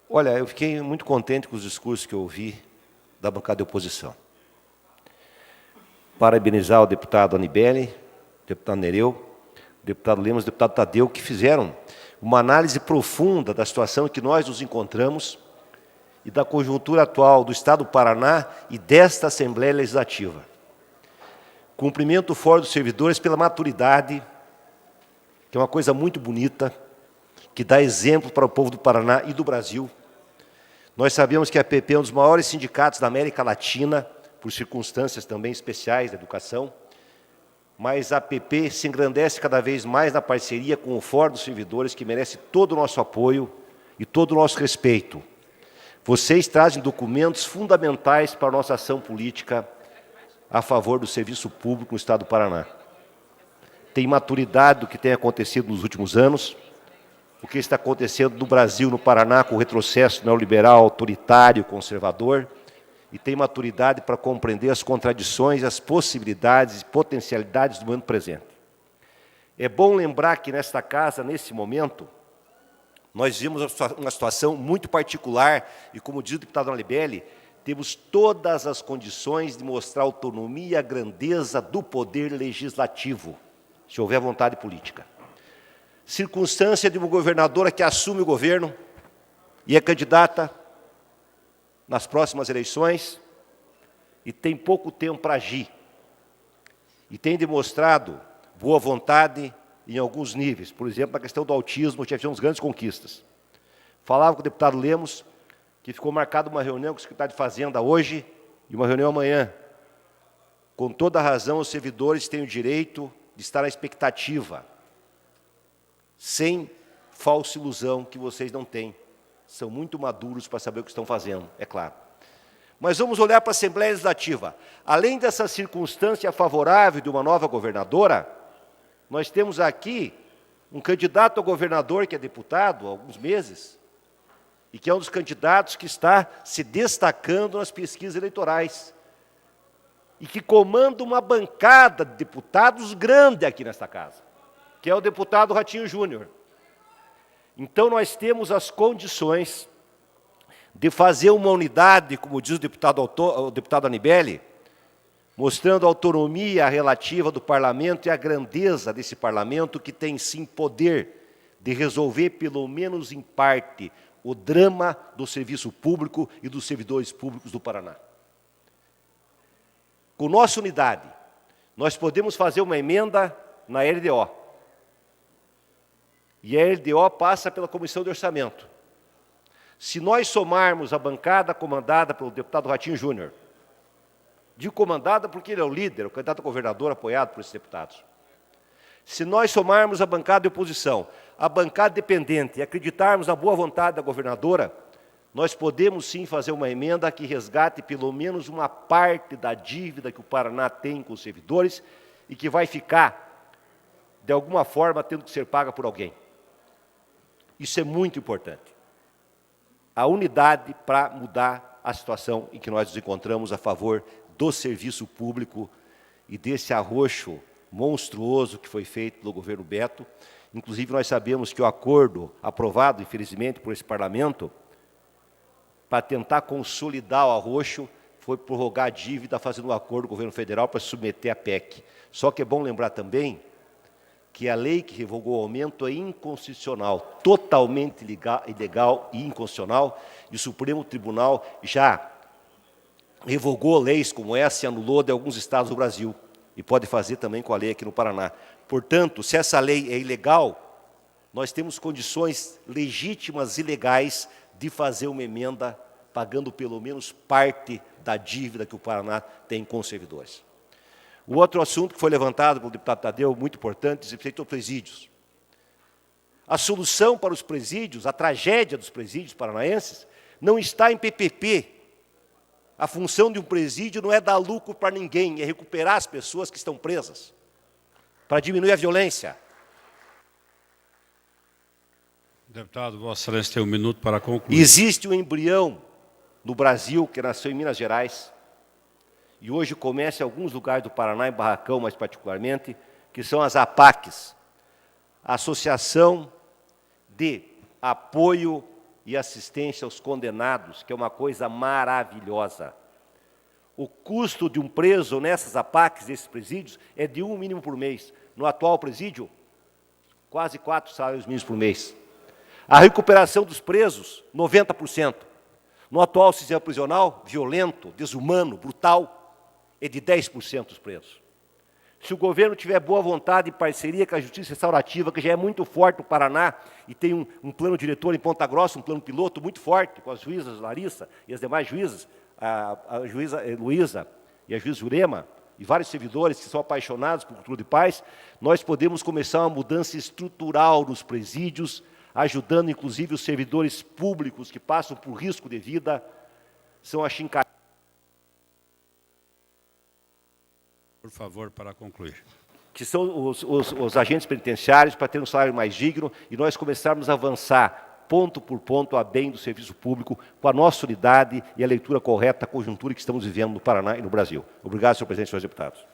Olha, eu fiquei muito contente com os discursos que eu ouvi da bancada de oposição. Parabenizar o deputado Anibele, o deputado Nereu, o deputado Lemos, o deputado Tadeu, que fizeram uma análise profunda da situação em que nós nos encontramos e da conjuntura atual do Estado do Paraná e desta Assembleia Legislativa. Cumprimento forte dos servidores pela maturidade, que é uma coisa muito bonita, que dá exemplo para o povo do Paraná e do Brasil. Nós sabemos que a APP é um dos maiores sindicatos da América Latina, por circunstâncias também especiais da educação, mas a APP se engrandece cada vez mais na parceria com o Fórum dos Servidores, que merece todo o nosso apoio e todo o nosso respeito. Vocês trazem documentos fundamentais para a nossa ação política a favor do serviço público no Estado do Paraná. Tem maturidade do que tem acontecido nos últimos anos, o que está acontecendo no Brasil, no Paraná, com o retrocesso neoliberal, autoritário, conservador, e tem maturidade para compreender as contradições, as possibilidades e potencialidades do momento presente. É bom lembrar que nesta casa, nesse momento, nós vimos uma situação muito particular e, como diz o deputado Anibele, temos todas as condições de mostrar a autonomia e a grandeza do poder legislativo, se houver vontade política. Circunstância de uma governadora que assume o governo e é candidata nas próximas eleições e tem pouco tempo para agir. E tem demonstrado boa vontade em alguns níveis. Por exemplo, na questão do autismo, já tivemos grandes conquistas. Falava com o deputado Lemos, que ficou marcada uma reunião com o secretário de Fazenda hoje e uma reunião amanhã. Com toda a razão, os servidores têm o direito de estar na expectativa, sem falsa ilusão que vocês não têm. São muito maduros para saber o que estão fazendo, é claro. Mas vamos olhar para a Assembleia Legislativa. Além dessa circunstância favorável de uma nova governadora, nós temos aqui um candidato a governador que é deputado há alguns meses e que é um dos candidatos que está se destacando nas pesquisas eleitorais e que comanda uma bancada de deputados grande aqui nesta casa, que é o deputado Ratinho Júnior. Então, nós temos as condições de fazer uma unidade, como diz o deputado Anibele, mostrando a autonomia relativa do parlamento e a grandeza desse parlamento, que tem, sim, poder de resolver, pelo menos em parte, o drama do serviço público e dos servidores públicos do Paraná. Com nossa unidade, nós podemos fazer uma emenda na LDO. E a LDO passa pela Comissão de Orçamento. Se nós somarmos a bancada comandada pelo deputado Ratinho Júnior, digo comandada porque ele é o líder, o candidato a governador apoiado por esses deputados. Se nós somarmos a bancada de oposição, a bancada dependente e acreditarmos na boa vontade da governadora, nós podemos sim fazer uma emenda que resgate pelo menos uma parte da dívida que o Paraná tem com os servidores e que vai ficar, de alguma forma, tendo que ser paga por alguém. Isso é muito importante. A unidade para mudar a situação em que nós nos encontramos a favor do serviço público e desse arroxo monstruoso que foi feito pelo governo Beto. Inclusive, nós sabemos que o acordo aprovado, infelizmente, por esse parlamento, para tentar consolidar o arroxo, foi prorrogar a dívida, fazendo um acordo com o governo federal para submeter a PEC. Só que é bom lembrar também que a lei que revogou o aumento é inconstitucional, totalmente ilegal e inconstitucional, e o Supremo Tribunal já revogou leis como essa e anulou de alguns estados do Brasil, e pode fazer também com a lei aqui no Paraná. Portanto, se essa lei é ilegal, nós temos condições legítimas e legais de fazer uma emenda pagando pelo menos parte da dívida que o Paraná tem com os servidores. O outro assunto que foi levantado pelo deputado Tadeu, muito importante, diz respeito aos presídios. A solução para os presídios, a tragédia dos presídios paranaenses, não está em PPP. A função de um presídio não é dar lucro para ninguém, é recuperar as pessoas que estão presas, para diminuir a violência. Deputado, Vossa Excelência tem um minuto para concluir. Existe um embrião no Brasil, que nasceu em Minas Gerais, e hoje começa em alguns lugares do Paraná, em Barracão mais particularmente, que são as APACs, a Associação de Apoio e assistência aos condenados, que é uma coisa maravilhosa. O custo de um preso nessas APACs, desses presídios, é de R$1 mínimo por mês. No atual presídio, quase 4 salários mínimos por mês. A recuperação dos presos, 90%. No atual sistema prisional, violento, desumano, brutal, é de 10% dos presos. Se o governo tiver boa vontade e parceria com a Justiça Restaurativa, que já é muito forte no Paraná, e tem um plano diretor em Ponta Grossa, um plano piloto muito forte, com as juízas Larissa e as demais juízas, a juíza Luísa e a juíza Jurema, e vários servidores que são apaixonados por cultura de paz, nós podemos começar uma mudança estrutural nos presídios, ajudando inclusive os servidores públicos que passam por risco de vida, são achincalhados. Por favor, para concluir. Que são os agentes penitenciários, para ter um salário mais digno, e nós começarmos a avançar ponto por ponto a bem do serviço público, com a nossa unidade e a leitura correta da conjuntura que estamos vivendo no Paraná e no Brasil. Obrigado, senhor presidente e senhores deputados.